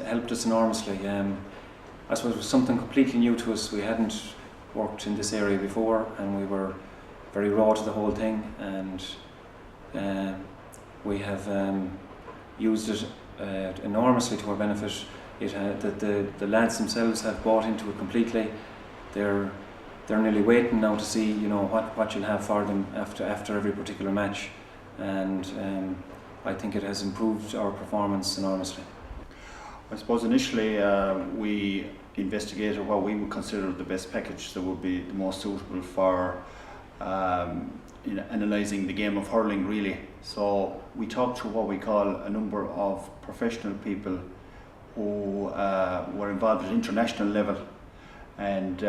helped us enormously. I suppose it was something completely new to us. We hadn't worked in this area before, and we were very raw to the whole thing, and we have used it enormously to our benefit. The lads themselves have bought into it completely. They're nearly waiting now to see, you know, what you'll have for them after every particular match, and I think it has improved our performance enormously. I suppose initially we investigated what we would consider the best package that would be the most suitable for analysing the game of hurling, really. So we talked to what we call a number of professional people who were involved at international level, and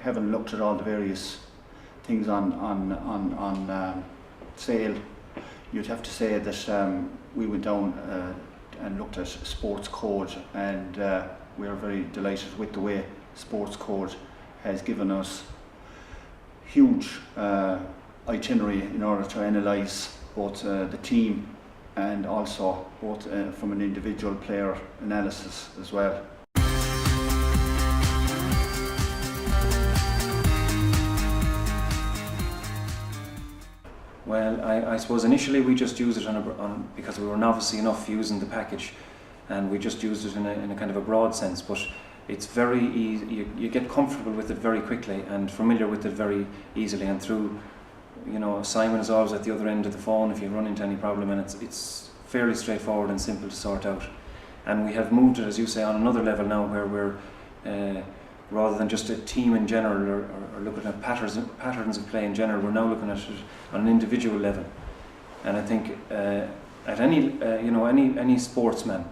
having looked at all the various things on sale, you'd have to say that we went down and looked at Sports Code, and we are very delighted with the way Sports Code has given us huge itinerary in order to analyse both the team and also both from an individual player analysis as well. Well, I suppose initially we just used it because we were novice enough using the package, and we just used it in a kind of a broad sense, but it's very easy. You get comfortable with it very quickly and familiar with it very easily, and through, you know, Simon is always at the other end of the phone if you run into any problem, and it's fairly straightforward and simple to sort out. And we have moved it, as you say, on another level now, where we're rather than just a team in general or looking at patterns of play in general, we're now looking at it on an individual level. And I think at any sportsman,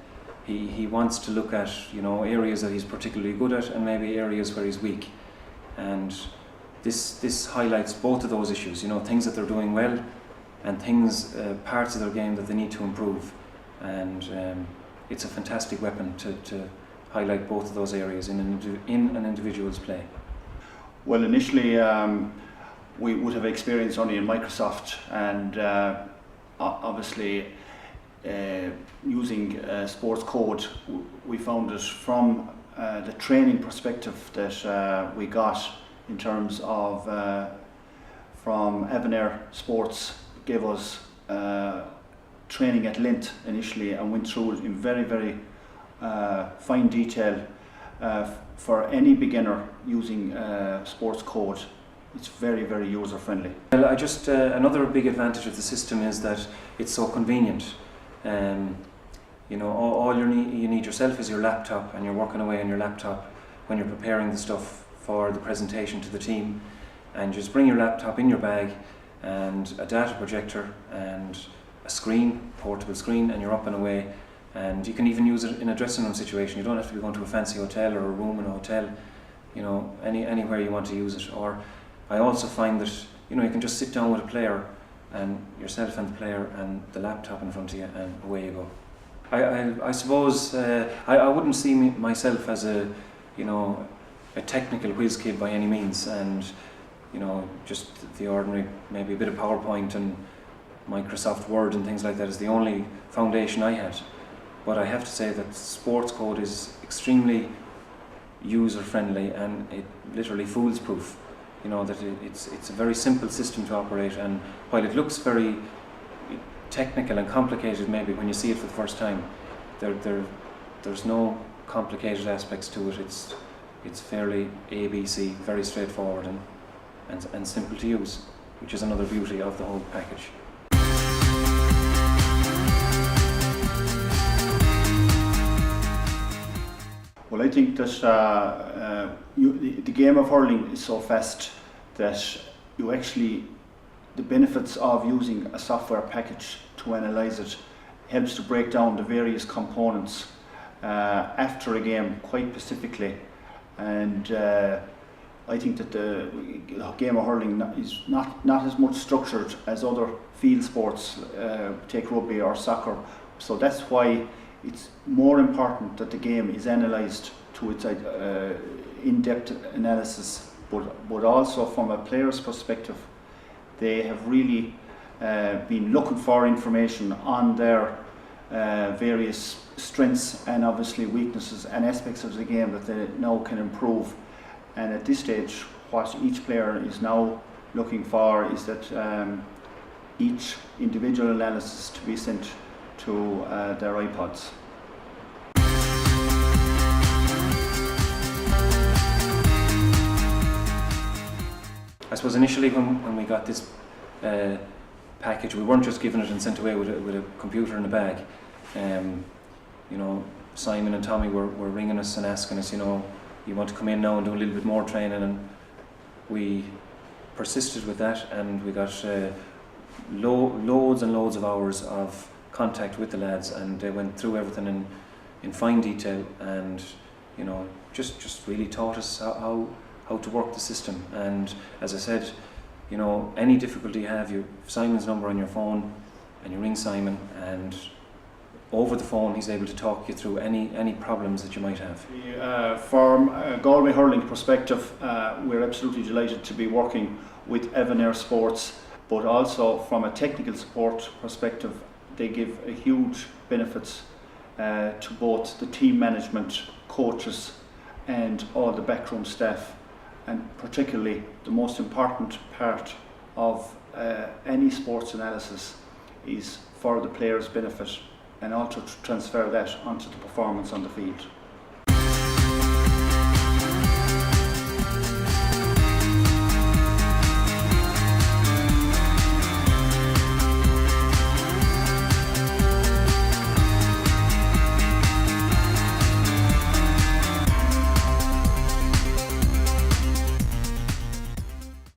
he wants to look at, you know, areas that he's particularly good at and maybe areas where he's weak. And this highlights both of those issues, you know, things that they're doing well and things, parts of their game that they need to improve. And it's a fantastic weapon to highlight both of those areas in an individual's play. Well, initially we would have experience only in Microsoft, and obviously using Sports Code, we found it from the training perspective that we got in terms of from Avenir Sports gave us training at length initially, and went through it in very fine detail for any beginner using Sports Code. It's very user friendly. Well, another big advantage of the system is that it's so convenient. You know, all you need yourself is your laptop, and you're working away on your laptop when you're preparing the stuff for the presentation to the team, and just bring your laptop in your bag and a data projector and a screen, portable screen, and you're up and away. And you can even use it in a dressing room situation. You don't have to be going to a fancy hotel or a room in a hotel, you know, anywhere you want to use it. Or I also find that, you know, you can just sit down with a player, and yourself and the player and the laptop in front of you, and away you go. I suppose I wouldn't see myself as a technical whiz kid by any means, and, you know, just the ordinary, maybe a bit of PowerPoint and Microsoft Word and things like that is the only foundation I had. But I have to say that Sports Code is extremely user friendly, and it literally foolproof. You know, that it's a very simple system to operate, and while it looks very technical and complicated maybe when you see it for the first time, there's no complicated aspects to it. It's fairly ABC, very straightforward and simple to use, which is another beauty of the whole package. Well, I think that the game of hurling is so fast that the benefits of using a software package to analyse it helps to break down the various components after a game quite specifically. And I think that the game of hurling is not as much structured as other field sports, take rugby or soccer. So that's why it's more important that the game is analysed to its in-depth analysis, but also from a player's perspective, they have really been looking for information on their various strengths and obviously weaknesses and aspects of the game that they now can improve. And at this stage, what each player is now looking for is that each individual analysis to be sent to their iPods. I suppose initially when we got this package, we weren't just given it and sent away with a computer in a bag. You know, Simon and Tommy were ringing us and asking us, you know, you want to come in now and do a little bit more training, and we persisted with that, and we got loads and loads of hours of contact with the lads, and they went through everything in fine detail, and you know, just really taught us how to work the system. And as I said, you know, any difficulty you have, you have Simon's number on your phone and you ring Simon, and over the phone he's able to talk you through any problems that you might have. From a Galway Hurling perspective, we're absolutely delighted to be working with Avenir Sports, but also from a technical support perspective, they give a huge benefits to both the team management, coaches and all the backroom staff. And particularly the most important part of any sports analysis is for the player's benefit, and also to transfer that onto the performance on the field.